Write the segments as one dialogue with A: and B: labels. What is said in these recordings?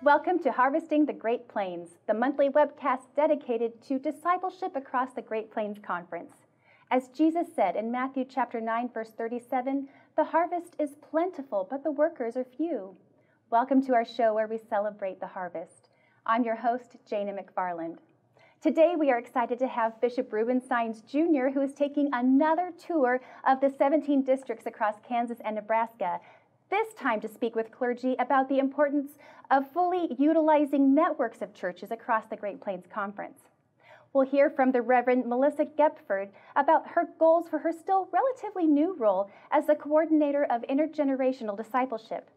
A: Welcome to Harvesting the Great Plains, the monthly webcast dedicated to discipleship across the Great Plains Conference. As Jesus said in Matthew chapter 9, verse 37, the harvest is plentiful, but the workers are few. Welcome to our show where we celebrate the harvest. I'm your host, Jana McFarland. Today we are excited to have Bishop Reuben Sines Jr., who is taking another tour of the 17 districts across Kansas and Nebraska, this time to speak with clergy about the importance of fully utilizing networks of churches across the Great Plains Conference. We'll hear from the Reverend Melissa Gepford about her goals for her still relatively new role as the coordinator of intergenerational discipleship.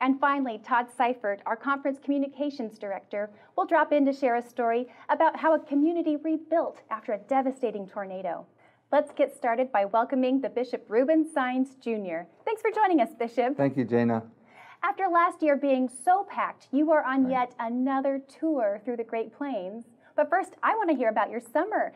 A: And finally, Todd Seifert, our conference communications director, will drop in to share a story about how a community rebuilt after a devastating tornado. Let's get started by welcoming the Bishop Reuben Sines Jr. Thanks for joining us, Bishop.
B: Thank you, Jana.
A: After last year being so packed, you are on yet another tour through the Great Plains. But first, I want to hear about your summer.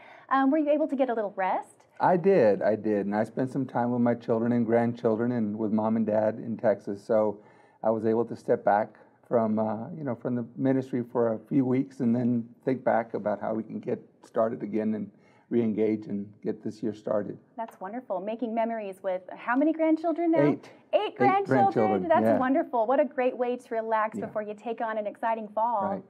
A: Were you able to get a little rest?
B: I did. And I spent some time with my children and grandchildren and with mom and dad in Texas. So I was able to step back from the ministry for a few weeks and then think back about how we can get started again and re-engage and get this year started.
A: That's wonderful. Making memories with how many grandchildren now?
B: Eight
A: grandchildren. That's
B: yeah.
A: Wonderful. What a great way to relax before you take on an exciting fall.
B: Right.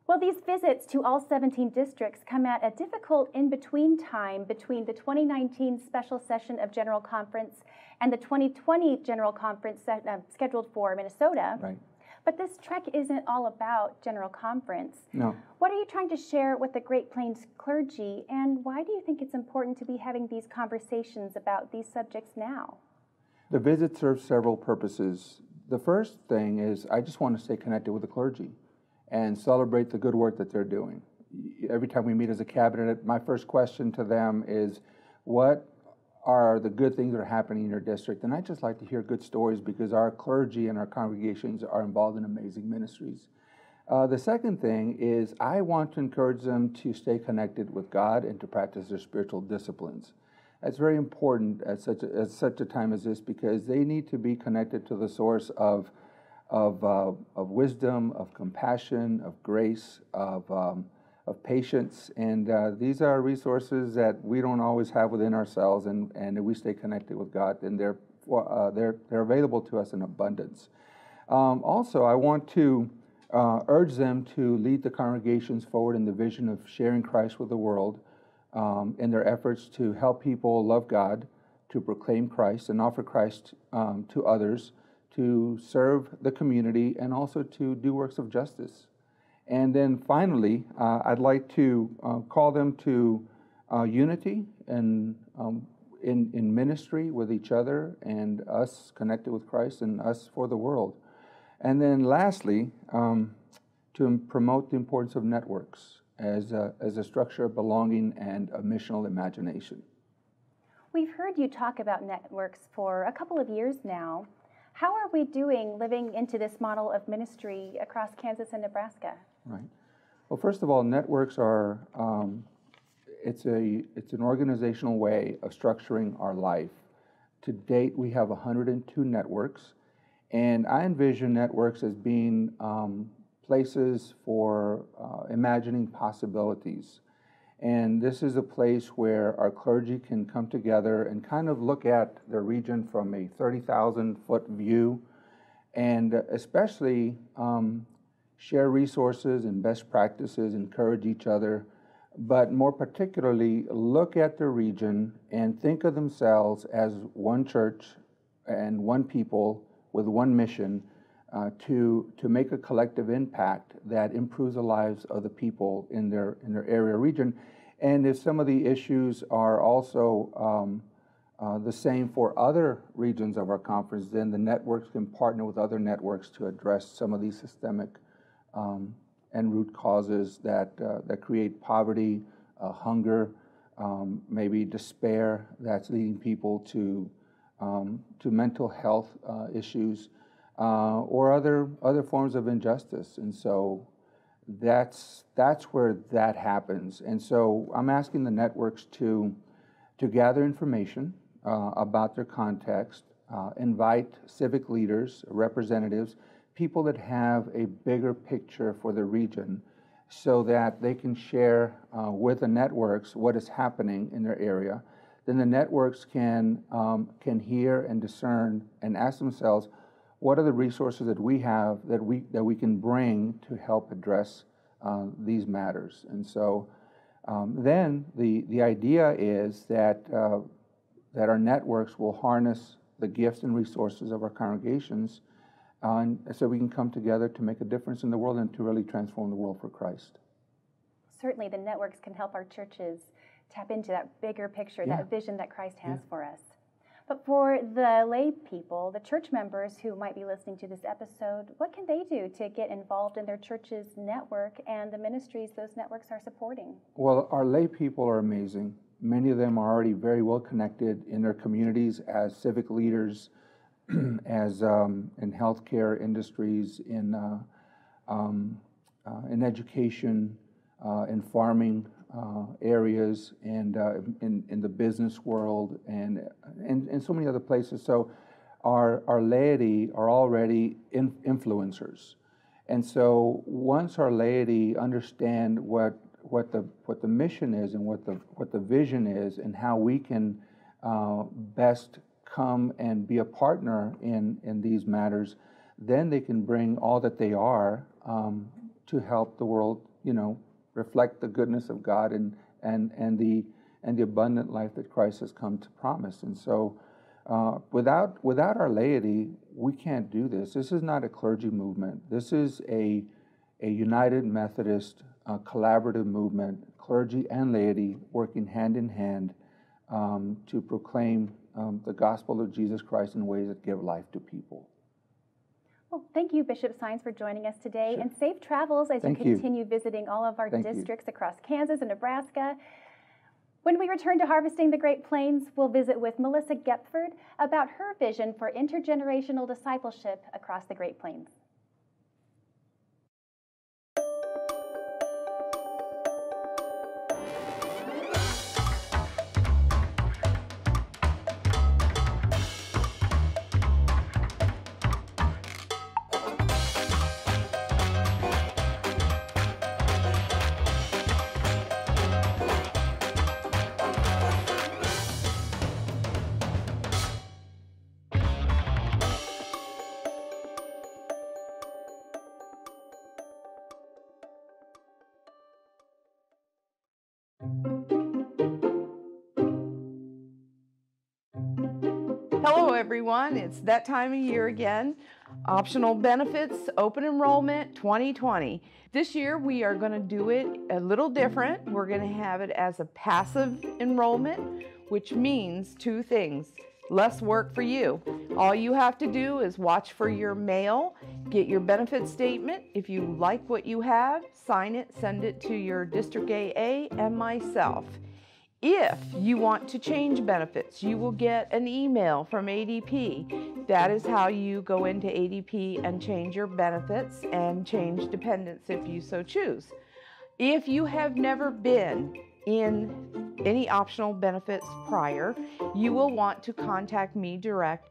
A: Well, these visits to all 17 districts come at a difficult in-between time between the 2019 special session of General Conference and the 2020 General Conference scheduled for Minnesota.
B: Right.
A: But this trek isn't all about General Conference.
B: No.
A: What are you trying to share with the Great Plains clergy, and why do you think it's important to be having these conversations about these subjects now?
B: The visit serves several purposes. The first thing is I just want to stay connected with the clergy and celebrate the good work that they're doing. Every time we meet as a cabinet, my first question to them is, what are the good things that are happening in your district? And I just like to hear good stories because our clergy and our congregations are involved in amazing ministries. The second thing is I want to encourage them to stay connected with God and to practice their spiritual disciplines. That's very important at such a time as this because they need to be connected to the source of wisdom, of compassion, of grace, of patience, and these are resources that we don't always have within ourselves, and if we stay connected with God, then they're available to us in abundance. Also, I want to urge them to lead the congregations forward in the vision of sharing Christ with the world in their efforts to help people love God, to proclaim Christ and offer Christ to others, to serve the community, and also to do works of justice. And then finally, I'd like to call them to unity and in ministry with each other and us connected with Christ and us for the world. And then lastly, to promote the importance of networks as a structure of belonging and a missional imagination.
A: We've heard you talk about networks for a couple of years now. How are we doing living into this model of ministry across Kansas and Nebraska?
B: Right. Well, first of all, networks are, it's an organizational way of structuring our life. To date, we have 102 networks, and I envision networks as being places for imagining possibilities. And this is a place where our clergy can come together and kind of look at the region from a 30,000-foot view, and especially share resources and best practices, encourage each other, but more particularly look at the region and think of themselves as one church and one people with one mission to make a collective impact that improves the lives of the people in their area or region. And if some of the issues are also the same for other regions of our conference, then the networks can partner with other networks to address some of these systemic and root causes that create poverty, hunger, maybe despair that's leading people to mental health issues, or other forms of injustice. And so that's where that happens. And so I'm asking the networks to gather information about their context, invite civic leaders, representatives people that have a bigger picture for the region so that they can share with the networks what is happening in their area. Then the networks can hear and discern and ask themselves, what are the resources that we have that we can bring to help address these matters? And so then the idea is that our networks will harness the gifts and resources of our congregations, and so we can come together to make a difference in the world and to really transform the world for Christ.
A: Certainly the networks can help our churches tap into that bigger picture, that vision that Christ has for us. But for the lay people, the church members who might be listening to this episode, what can they do to get involved in their church's network and the ministries those networks are supporting?
B: Well, our lay people are amazing. Many of them are already very well connected in their communities as civic leaders, as in healthcare industries, in education, in farming areas, and in the business world, and so many other places. So our laity are already influencers, and so once our laity understand what the mission is and what the vision is and how we can best come and be a partner in these matters, then they can bring all that they are to help the world, reflect the goodness of God and the abundant life that Christ has come to promise. And so without our laity, we can't do this. This is not a clergy movement. This is a United Methodist collaborative movement, clergy and laity working hand in hand to proclaim the gospel of Jesus Christ in ways that give life to people.
A: Well, thank you, Bishop Saenz, for joining us today, and safe travels as you continue visiting all of our districts across Kansas and Nebraska. When we return to Harvesting the Great Plains, we'll visit with Melissa Gepford about her vision for intergenerational discipleship across the Great Plains.
C: Hello everyone, it's that time of year again. Optional benefits, open enrollment 2020. This year we are going to do it a little different. We're going to have it as a passive enrollment, which means two things. Less work for you. All you have to do is watch for your mail, get your benefit statement. If you like what you have, sign it, send it to your District AA and myself. If you want to change benefits, you will get an email from ADP. That is how you go into ADP and change your benefits and change dependents if you so choose. If you have never been in any optional benefits prior, you will want to contact me direct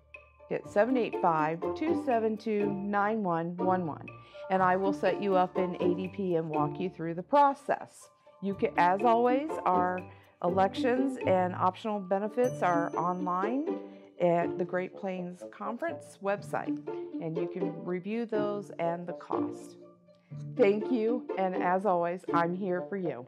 C: at 785-272-9111, and I will set you up in ADP and walk you through the process. You can, as always, our elections and optional benefits are online at the Great Plains Conference website, and you can review those and the cost. Thank you, and as always, I'm here for you.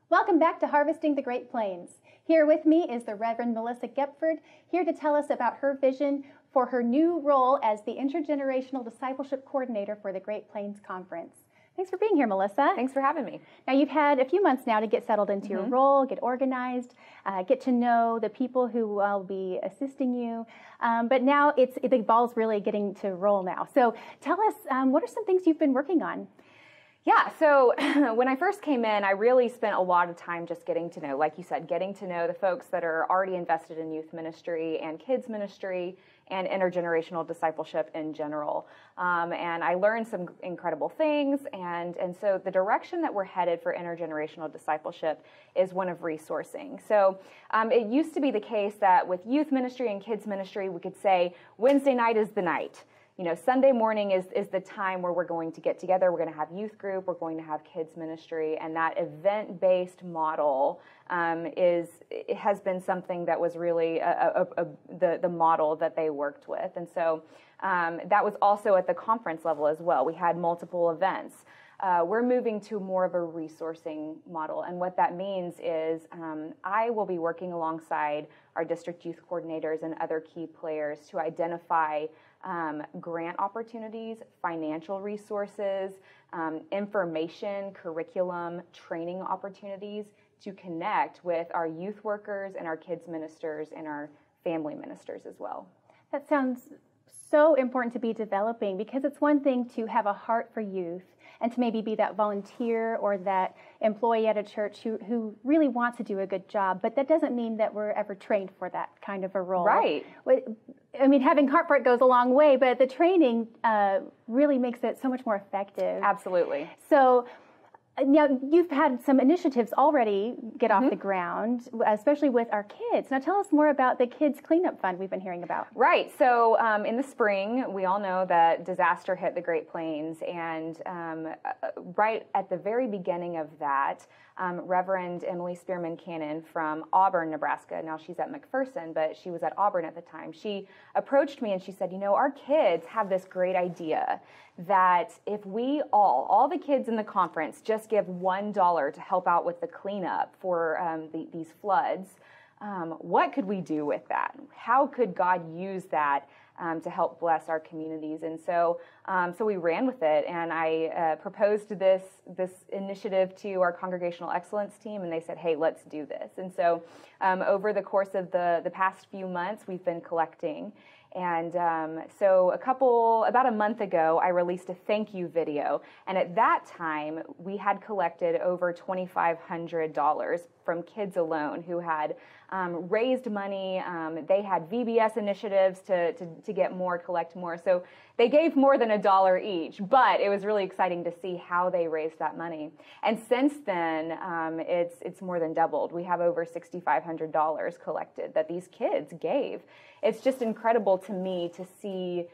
A: Welcome back to Harvesting the Great Plains. Here with me is the Reverend Melissa Gepford, here to tell us about her vision for her new role as the Intergenerational Discipleship Coordinator for the Great Plains Conference. Thanks for being here, Melissa.
D: Thanks for having me. Now,
A: you've had a few months now to get settled into your role, get organized, get to know the people who will be assisting you. But now the ball's really getting to roll now. So tell us, what are some things you've been working on?
D: Yeah, so when I first came in, I really spent a lot of time just getting to know, like you said, getting to know the folks that are already invested in youth ministry and kids ministry and intergenerational discipleship in general. And I learned some incredible things. And so the direction that we're headed for intergenerational discipleship is one of resourcing. So it used to be the case that with youth ministry and kids ministry, we could say Wednesday night is the night. You know, Sunday morning is the time where we're going to get together. We're going to have youth group. We're going to have kids ministry, and that event-based model it has been something that was really the model that they worked with, and so that was also at the conference level as well. We had multiple events. We're moving to more of a resourcing model, and what that means is I will be working alongside our district youth coordinators and other key players to identify grant opportunities, financial resources, information, curriculum, training opportunities to connect with our youth workers and our kids ministers and our family ministers as well.
A: That sounds so important to be developing, because it's one thing to have a heart for youth and to maybe be that volunteer or that employee at a church who really wants to do a good job, but that doesn't mean that we're ever trained for that kind of a role.
D: Right.
A: I mean, having heart for it goes a long way, but the training really makes it so much more effective.
D: Absolutely.
A: So now you've had some initiatives already get off the ground, especially with our kids. Now tell us more about the Kids Cleanup Fund we've been hearing about.
D: Right. So in the spring, we all know that disaster hit the Great Plains, and right at the very beginning of that, Reverend Emily Spearman Cannon from Auburn, Nebraska, now she's at McPherson, but she was at Auburn at the time, she approached me and she said, you know, our kids have this great idea that if we all the kids in the conference just give $1 to help out with the cleanup for these floods, what could we do with that? How could God use that to help bless our communities? And so we ran with it, and I proposed this initiative to our congregational excellence team, and they said, hey, let's do this. And so over the course of the past few months, we've been collecting. And so about a month ago, I released a thank you video. And at that time, we had collected over $2,500 from kids alone who had raised money. They had VBS initiatives to get more, collect more. So they gave more than $1 each, but it was really exciting to see how they raised that money. And since then, it's more than doubled. We have over $6,500 collected that these kids gave. It's just incredible to me to see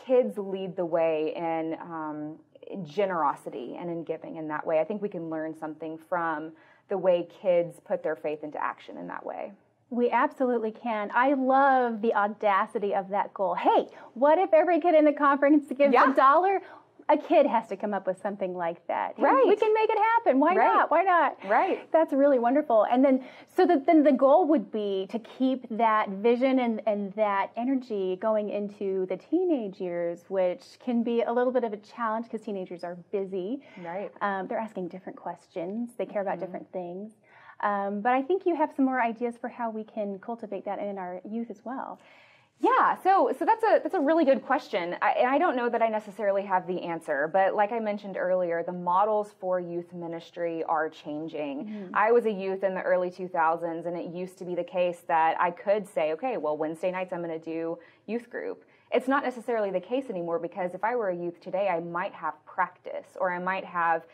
D: kids lead the way in generosity and in giving in that way. I think we can learn something from the way kids put their faith into action in that way.
A: We absolutely can. I love the audacity of that goal. Hey, what if every kid in the conference gives $1? A kid has to come up with something like that.
D: Right.
A: We can make it happen. Why not? Why not?
D: Right.
A: That's really wonderful. And then, then the goal would be to keep that vision and that energy going into the teenage years, which can be a little bit of a challenge because teenagers are busy.
D: Right.
A: They're asking different questions. They care about different things. But I think you have some more ideas for how we can cultivate that in our youth as well.
D: Yeah, so that's a really good question. I don't know that I necessarily have the answer, but like I mentioned earlier, the models for youth ministry are changing. Mm-hmm. I was a youth in the early 2000s, and it used to be the case that I could say, okay, well, Wednesday nights I'm going to do youth group. It's not necessarily the case anymore, because if I were a youth today, I might have practice, or I might have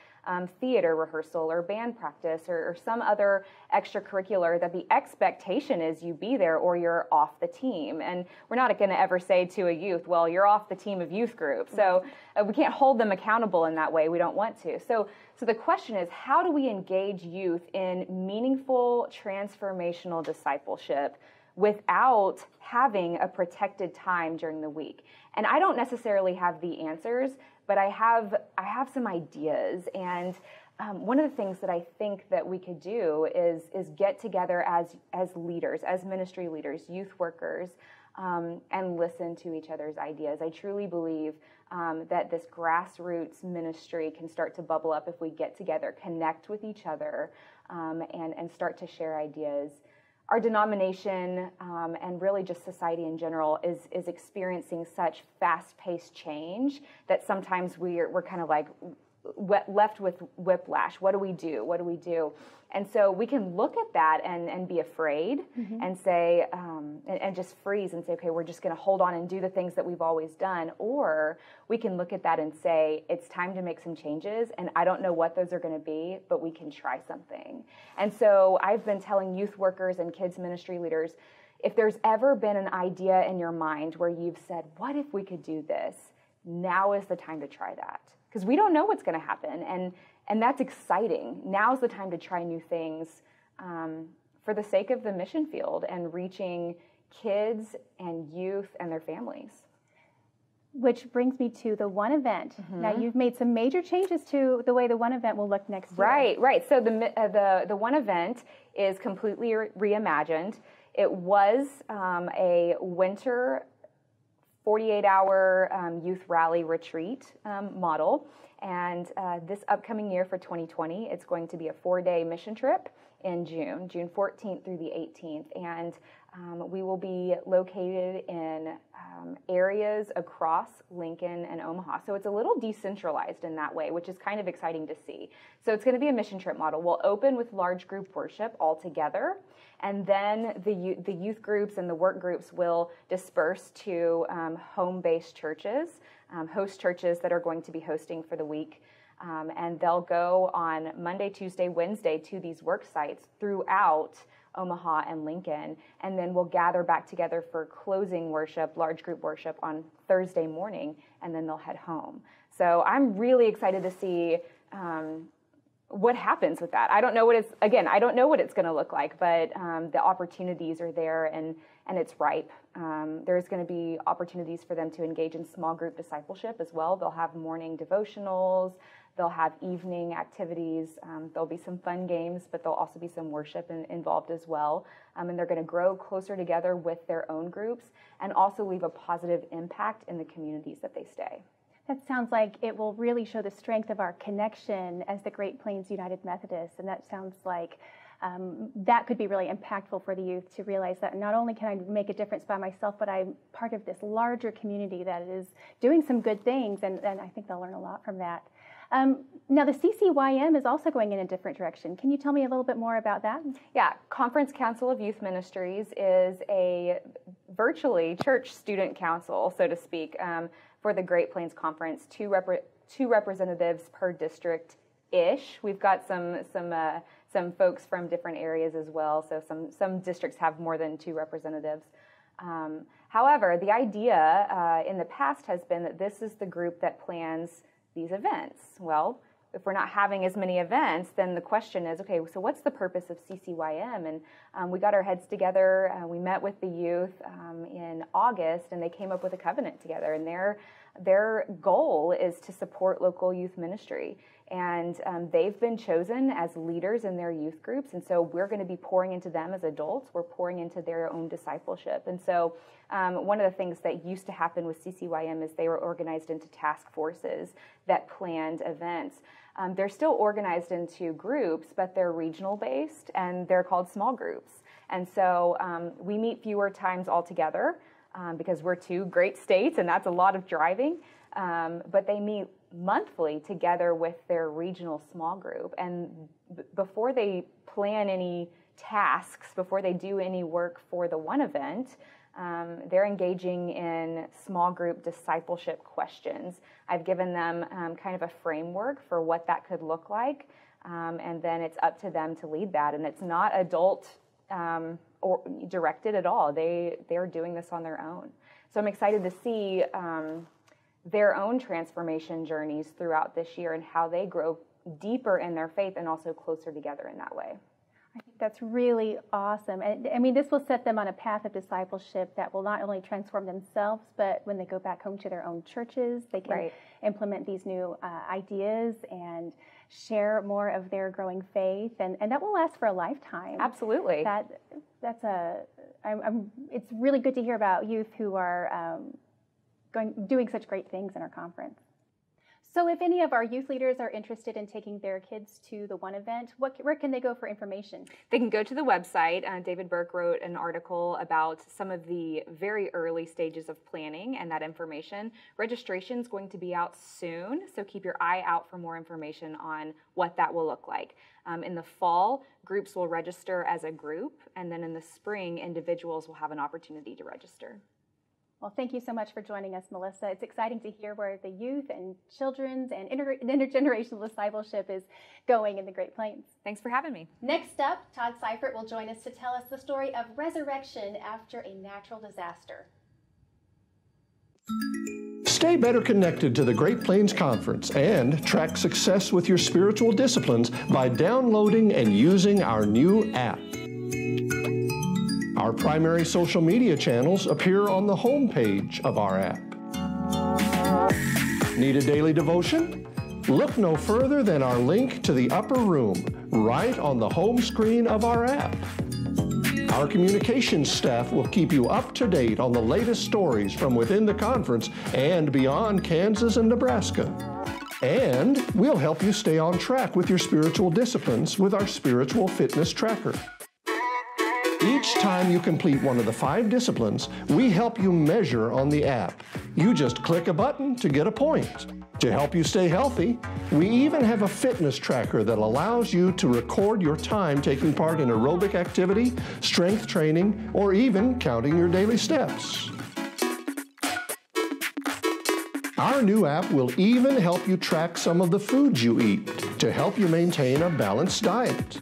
D: theater rehearsal or band practice or some other extracurricular that the expectation is you be there or you're off the team. And we're not going to ever say to a youth, well, you're off the team of youth group. So we can't hold them accountable in that way. We don't want to. So the question is, how do we engage youth in meaningful transformational discipleship without having a protected time during the week? And I don't necessarily have the answers, but I have some ideas. And one of the things that I think that we could do is get together as leaders, as ministry leaders, youth workers, and listen to each other's ideas. I truly believe that this grassroots ministry can start to bubble up if we get together, connect with each other, and start to share ideas. Our denomination and really just society in general is experiencing such fast-paced change that sometimes we're kind of like, left with whiplash. What do we do? What do we do? And so we can look at that and be afraid and say, and just freeze and say, okay, we're just going to hold on and do the things that we've always done. Or we can look at that and say, it's time to make some changes. And I don't know what those are going to be, but we can try something. And so I've been telling youth workers and kids ministry leaders, if there's ever been an idea in your mind where you've said, what if we could do this? Now is the time to try that. Because we don't know what's going to happen. And that's exciting. Now's the time to try new things for the sake of the mission field and reaching kids and youth and their families.
A: Which brings me to the One Event. Now, you've made some major changes to the way the One Event will look next year.
D: Right. So the One Event is completely reimagined. It was a winter 48-hour youth rally retreat model. And this upcoming year for 2020, it's going to be a 4-day mission trip in June 14th through the 18th. And we will be located in areas across Lincoln and Omaha. So it's a little decentralized in that way, which is kind of exciting to see. So it's going to be a mission trip model. We'll open with large group worship all together. And then the youth groups and the work groups will disperse to home-based churches, host churches that are going to be hosting for the week. And they'll go on Monday, Tuesday, Wednesday to these work sites throughout Omaha and Lincoln. And then we'll gather back together for closing worship, large group worship on Thursday morning, and then they'll head home. So I'm really excited to see what happens with that. I don't know what it's going to look like, but the opportunities are there and it's ripe. There's going to be opportunities for them to engage in small group discipleship as well. They'll have morning devotionals. They'll have evening activities. There'll be some fun games, but there'll also be some worship involved as well. And they're going to grow closer together with their own groups and also leave a positive impact in the communities that they stay.
A: That sounds like it will really show the strength of our connection as the Great Plains United Methodists, and that sounds like that could be really impactful for the youth to realize that not only can I make a difference by myself, but I'm part of this larger community that is doing some good things, and I think they'll learn a lot from that. Now, the CCYM is also going in a different direction. Can you tell me a little bit more about that?
D: Yeah, Conference Council of Youth Ministries is a virtually church student council, so to speak, for the Great Plains Conference, two representatives per district-ish. We've got some folks from different areas as well, so some districts have more than 2 representatives. However, the idea in the past has been that this is the group that plans these events. Well, if we're not having as many events, then the question is, okay, so what's the purpose of CCYM? And we got our heads together. We met with the youth in August, and they came up with a covenant together. And their goal is to support local youth ministry. And they've been chosen as leaders in their youth groups. And so we're going to be pouring into them as adults. We're pouring into their own discipleship. And so one of the things that used to happen with CCYM is they were organized into task forces that planned events. They're still organized into groups, but they're regional based and they're called small groups. And so we meet fewer times altogether because we're 2 great states and that's a lot of driving. But they meet monthly together with their regional small group. And before they plan any tasks, before they do any work for the One Event, they're engaging in small group discipleship questions. I've given them kind of a framework for what that could look like, and then it's up to them to lead that. And it's not adult or directed at all. They're doing this on their own. So I'm excited to see their own transformation journeys throughout this year and how they grow deeper in their faith and also closer together in that way.
A: I think that's really awesome. And I mean, this will set them on a path of discipleship that will not only transform themselves, but when they go back home to their own churches, they can implement these new ideas and share more of their growing faith. And that will last for a lifetime.
D: Absolutely.
A: It's really good to hear about youth who are doing such great things in our conference. So if any of our youth leaders are interested in taking their kids to the One event, where can they go for information?
D: They can go to the website. David Burke wrote an article about some of the very early stages of planning and that information. Registration is going to be out soon, so keep your eye out for more information on what that will look like. In the fall, groups will register as a group, and then in the spring, individuals will have an opportunity to register.
A: Well, thank you so much for joining us, Melissa. It's exciting to hear where the youth and children's and intergenerational discipleship is going in the Great Plains.
D: Thanks for having me.
A: Next up, Todd Seifert will join us to tell us the story of resurrection after a natural disaster.
E: Stay better connected to the Great Plains Conference and track success with your spiritual disciplines by downloading and using our new app. Our primary social media channels appear on the home page of our app. Need a daily devotion? Look no further than our link to the upper room, right on the home screen of our app. Our communications staff will keep you up to date on the latest stories from within the conference and beyond Kansas and Nebraska. And we'll help you stay on track with your spiritual disciplines with our Spiritual Fitness Tracker. Each time you complete one of the 5 disciplines, we help you measure on the app. You just click a button to get a point. To help you stay healthy, we even have a fitness tracker that allows you to record your time taking part in aerobic activity, strength training, or even counting your daily steps. Our new app will even help you track some of the foods you eat to help you maintain a balanced diet.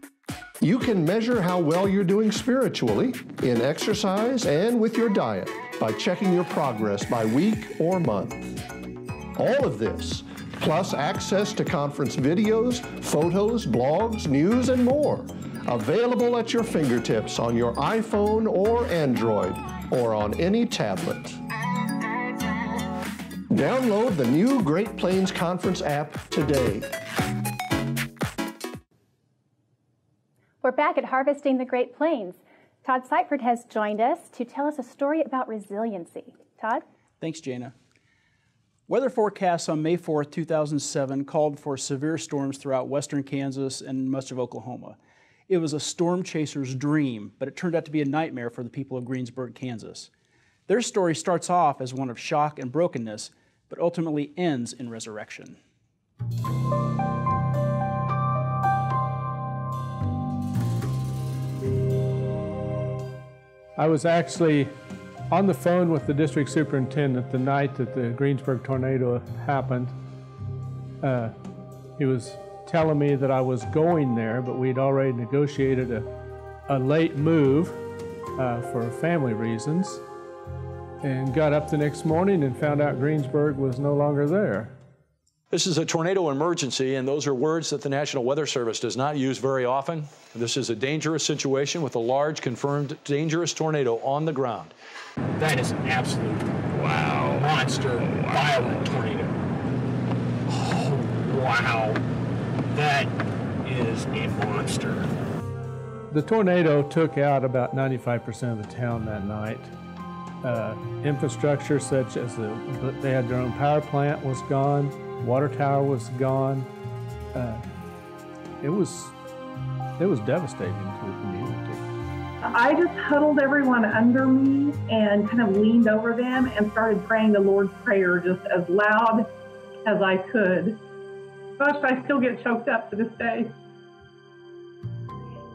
E: You can measure how well you're doing spiritually, in exercise, and with your diet by checking your progress by week or month. All of this, plus access to conference videos, photos, blogs, news, and more, available at your fingertips on your iPhone or Android, or on any tablet. Download the new Great Plains Conference app today.
A: We're back at Harvesting the Great Plains. Todd Seifert has joined us to tell us a story about resiliency. Todd?
F: Thanks, Jana. Weather forecasts on May 4th, 2007 called for severe storms throughout western Kansas and much of Oklahoma. It was a storm chaser's dream, but it turned out to be a nightmare for the people of Greensburg, Kansas. Their story starts off as one of shock and brokenness, but ultimately ends in resurrection.
G: I was actually on the phone with the district superintendent the night that the Greensburg tornado happened. He was telling me that I was going there, but we'd already negotiated a late move for family reasons, and got up the next morning and found out Greensburg was no longer there.
H: This is a tornado emergency, and those are words that the National Weather Service does not use very often. This is a dangerous situation with a large confirmed dangerous tornado on the ground.
I: That is an absolute monster, violent tornado. Oh, wow. That is a monster.
G: The tornado took out about 95% of the town that night. Infrastructure such as they had their own power plant was gone. Water tower was gone. It was devastating to the community.
J: I just huddled everyone under me and kind of leaned over them and started praying the Lord's Prayer just as loud as I could. Gosh, I still get choked up to this day.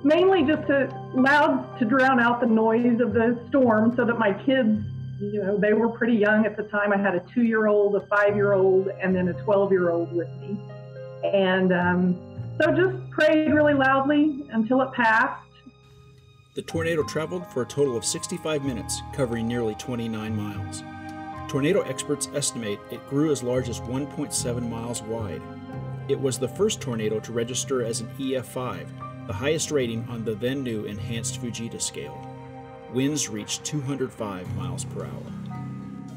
J: Mainly just loud to drown out the noise of the storm so that my kids, they were pretty young at the time. I had a 2-year-old, a 5-year-old, and then a 12-year-old with me. And so just prayed really loudly until it passed.
K: The tornado traveled for a total of 65 minutes, covering nearly 29 miles. Tornado experts estimate it grew as large as 1.7 miles wide. It was the first tornado to register as an EF5, the highest rating on the then new enhanced Fujita scale. Winds reached 205 miles per hour.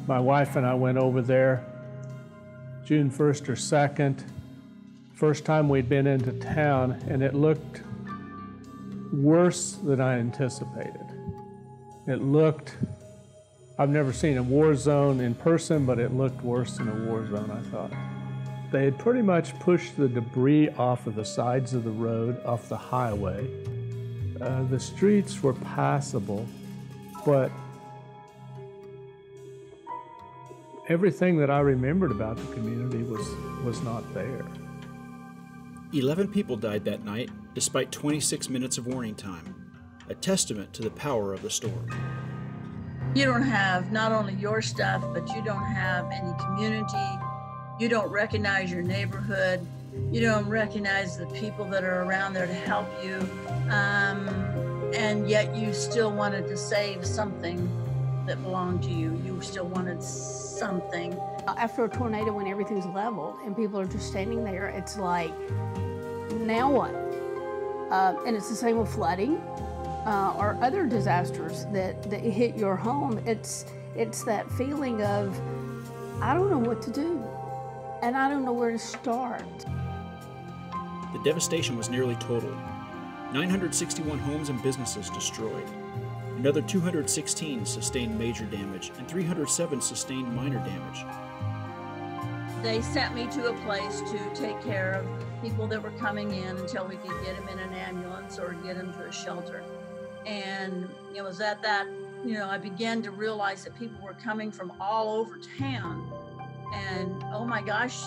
G: My wife and I went over there June 1st or 2nd. First time we'd been into town, and it looked worse than I anticipated. I've never seen a war zone in person, but it looked worse than a war zone, I thought. They had pretty much pushed the debris off of the sides of the road, off the highway. The streets were passable, but everything that I remembered about the community was not there.
K: 11 people died that night, despite 26 minutes of warning time, a testament to the power of the storm.
L: You don't have not only your stuff, but you don't have any community. You don't recognize your neighborhood. You don't recognize the people that are around there to help you. And yet you still wanted to save something that belonged to you. You still wanted something.
M: After a tornado, when everything's leveled and people are just standing there, it's like, now what? And it's the same with flooding or other disasters that hit your home. It's that feeling of, I don't know what to do, and I don't know where to start.
K: The devastation was nearly total. 961 homes and businesses destroyed. Another 216 sustained major damage, and 307 sustained minor damage.
L: They sent me to a place to take care of people that were coming in until we could get them in an ambulance or get them to a shelter. And it was at that, I began to realize that people were coming from all over town. And oh my gosh,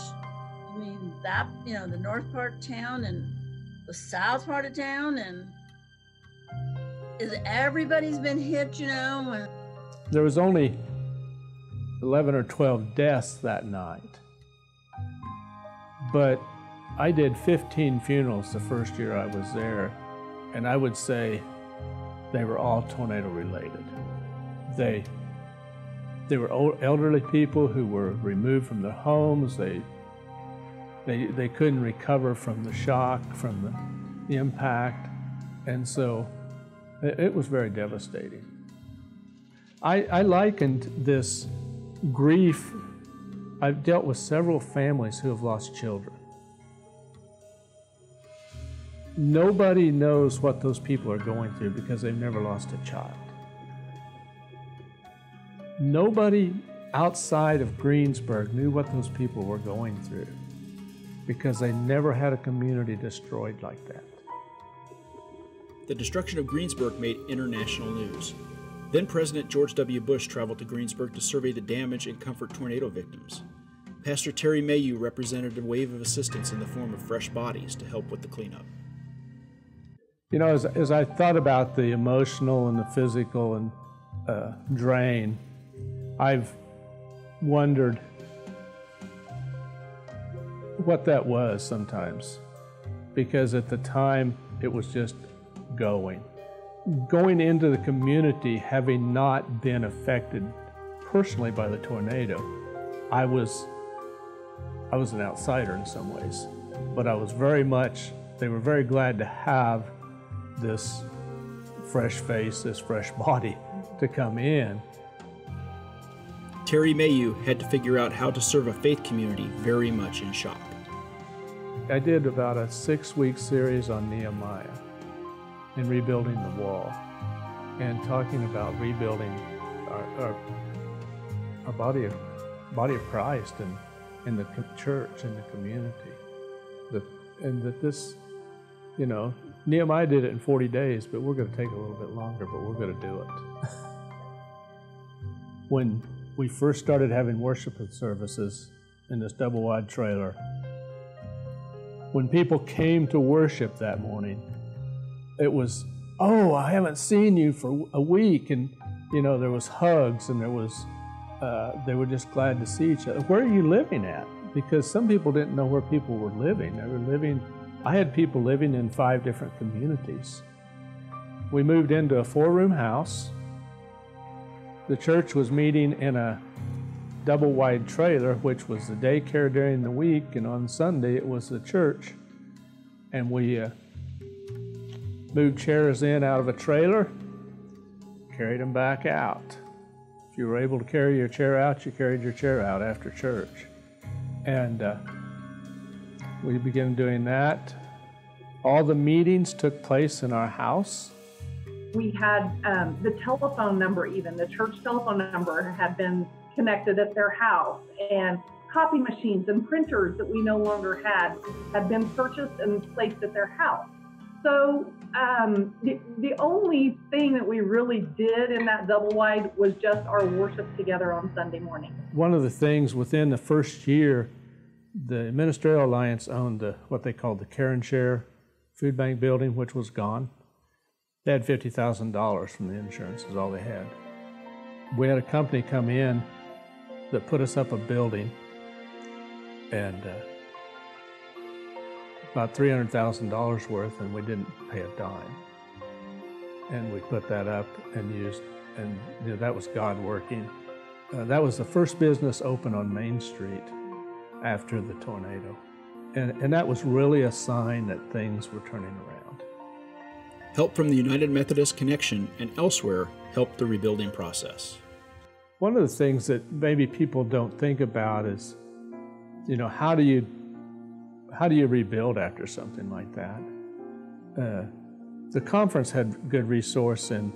L: I mean, that, the north part of town and the south part of town, and everybody's been hit, And
G: there was only 11 or 12 deaths that night. But I did 15 funerals the first year I was there, and I would say they were all tornado related. They were elderly people who were removed from their homes. They couldn't recover from the shock, from the impact, and so it was very devastating. I likened this grief. I've dealt with several families who have lost children. Nobody knows what those people are going through because they've never lost a child. Nobody outside of Greensburg knew what those people were going through because they never had a community destroyed like that.
K: The destruction of Greensburg made international news. Then President George W. Bush traveled to Greensburg to survey the damage and comfort tornado victims. Pastor Terry Mayu represented a wave of assistance in the form of fresh bodies to help with the cleanup.
G: As I thought about the emotional and the physical and drain, I've wondered what that was sometimes, because at the time it was just going into the community, having not been affected personally by the tornado. I was an outsider in some ways, but I was they were very glad to have this fresh face, this fresh body to come in.
K: Terry Mayu had to figure out how to serve a faith community very much in shock.
G: I did about a 6-week series on Nehemiah and rebuilding the wall and talking about rebuilding our body of Christ and in the church and the community. Nehemiah did it in 40 days, but we're going to take a little bit longer, but we're going to do it. When we first started having worship services in this double-wide trailer, when people came to worship that morning, it was, oh, I haven't seen you for a week, and there was hugs, and there was, they were just glad to see each other. Where are you living at? Because some people didn't know where people were living. I had people living in 5 different communities. We moved into a 4-room house. The church was meeting in a double-wide trailer, which was the daycare during the week, and on Sunday it was the church. And we moved chairs in out of a trailer, carried them back out. If you were able to carry your chair out, you carried your chair out after church. And we began doing that. All the meetings took place in our house.
J: We had the telephone number, even the church telephone number had been connected at their house. And copy machines and printers that we no longer had been purchased and placed at their house. So the only thing that we really did in that double wide was just our worship together on Sunday morning.
G: One of the things within the first year, the Ministerial Alliance owned what they called the Care and Share Food Bank building, which was gone. They had $50,000 from the insurance, is all they had. We had a company come in that put us up a building, and about $300,000 worth, and we didn't pay a dime. And we put that up and used, and that was God working. That was the first business open on Main Street after the tornado. And that was really a sign that things were turning around.
K: Help from the United Methodist Connection and elsewhere helped the rebuilding process.
G: One of the things that maybe people don't think about is, how do you rebuild after something like that? The conference had good resource in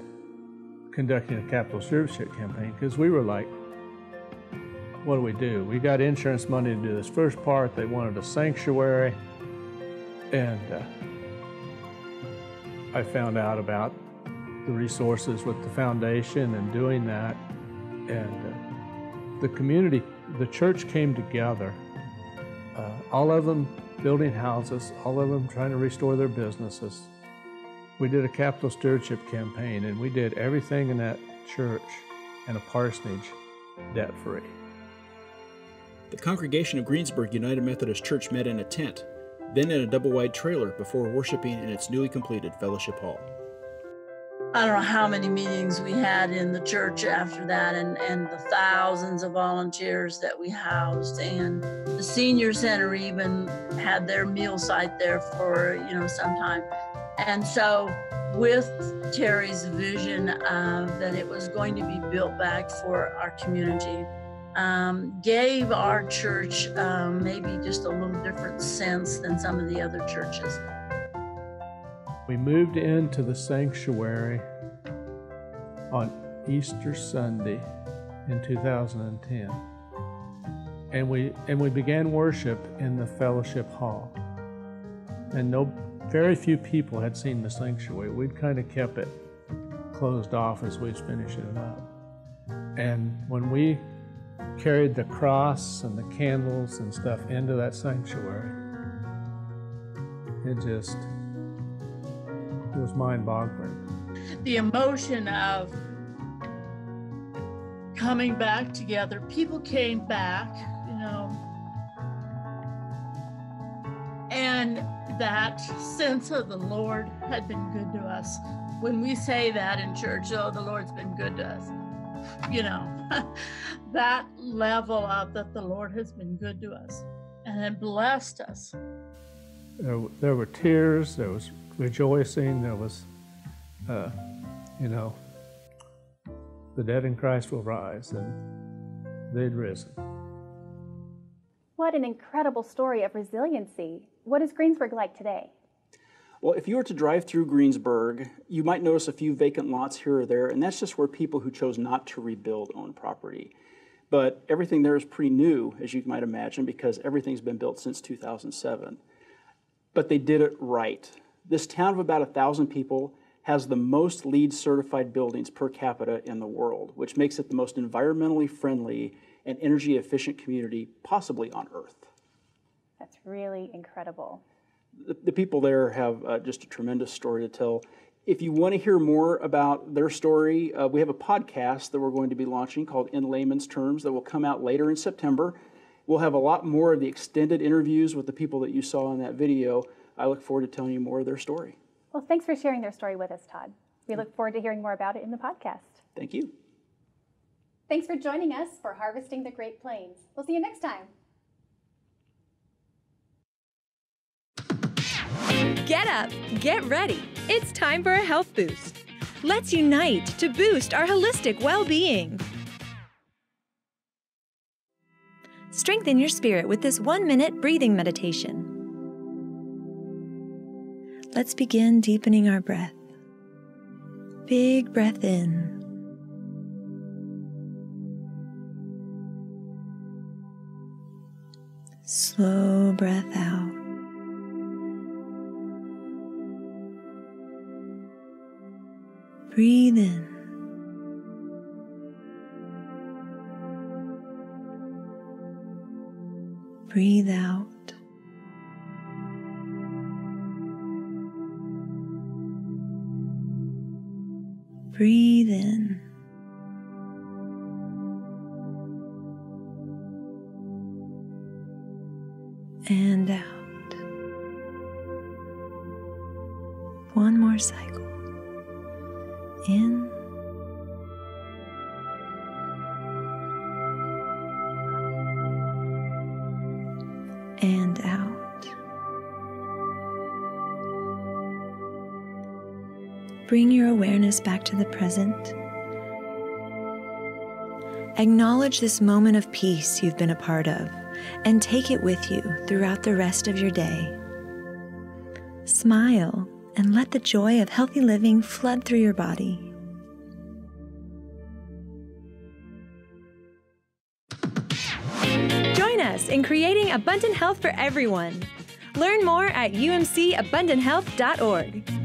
G: conducting a capital stewardship campaign, because we were like, what do? We got insurance money to do this first part. They wanted a sanctuary, and I found out about the resources with the foundation and doing that, and the community, the church came together, all of them building houses, all of them trying to restore their businesses. We did a capital stewardship campaign, and we did everything in that church and a parsonage debt-free.
K: The congregation of Greensburg United Methodist Church met in a tent, then in a double-wide trailer before worshiping in its newly completed fellowship hall.
L: I don't know how many meetings we had in the church after that, and the thousands of volunteers that we housed, and the senior center even had their meal site there for some time. And so with Terry's vision that it was going to be built back for our community, gave our church maybe just a little different sense than some of the other churches.
G: We moved into the sanctuary on Easter Sunday in 2010, and we began worship in the fellowship hall. And very few people had seen the sanctuary. We'd kind of kept it closed off as we was finishing it up. And when we carried the cross and the candles and stuff into that sanctuary, it was mind-boggling.
L: The emotion of coming back together, people came back, and that sense of the Lord had been good to us. When we say that in church, the Lord's been good to us, that level of that the Lord has been good to us and had blessed us.
G: There were tears, there was rejoicing, there was, the dead in Christ will rise, and they'd risen.
A: What an incredible story of resiliency. What is Greensburg like today?
N: Well, if you were to drive through Greensburg, you might notice a few vacant lots here or there, and that's just where people who chose not to rebuild own property. But everything there is pretty new, as you might imagine, because everything's been built since 2007. But they did it right. This town of about 1,000 people has the most LEED certified buildings per capita in the world, which makes it the most environmentally friendly and energy efficient community possibly on Earth.
A: That's really incredible.
N: The people there have just a tremendous story to tell. If you want to hear more about their story, we have a podcast that we're going to be launching called In Layman's Terms that will come out later in September. We'll have a lot more of the extended interviews with the people that you saw in that video. I look forward to telling you more of their story.
A: Well, thanks for sharing their story with us, Todd. We look forward to hearing more about it in the podcast.
N: Thank you.
A: Thanks for joining us for Harvesting the Great Plains. We'll see you next time.
O: Get up, get ready. It's time for a health boost. Let's unite to boost our holistic well-being. Strengthen your spirit with this 1-minute breathing meditation. Let's begin deepening our breath. Big breath in.
P: Slow breath out. Breathe in. Breathe out. Breathe in. And out. One more cycle. In. And out. Bring your awareness back to the present. Acknowledge this moment of peace you've been a part of, and take it with you throughout the rest of your day. Smile and let the joy of healthy living flood through your body.
O: Join us in creating abundant health for everyone. Learn more at umcabundanthealth.org.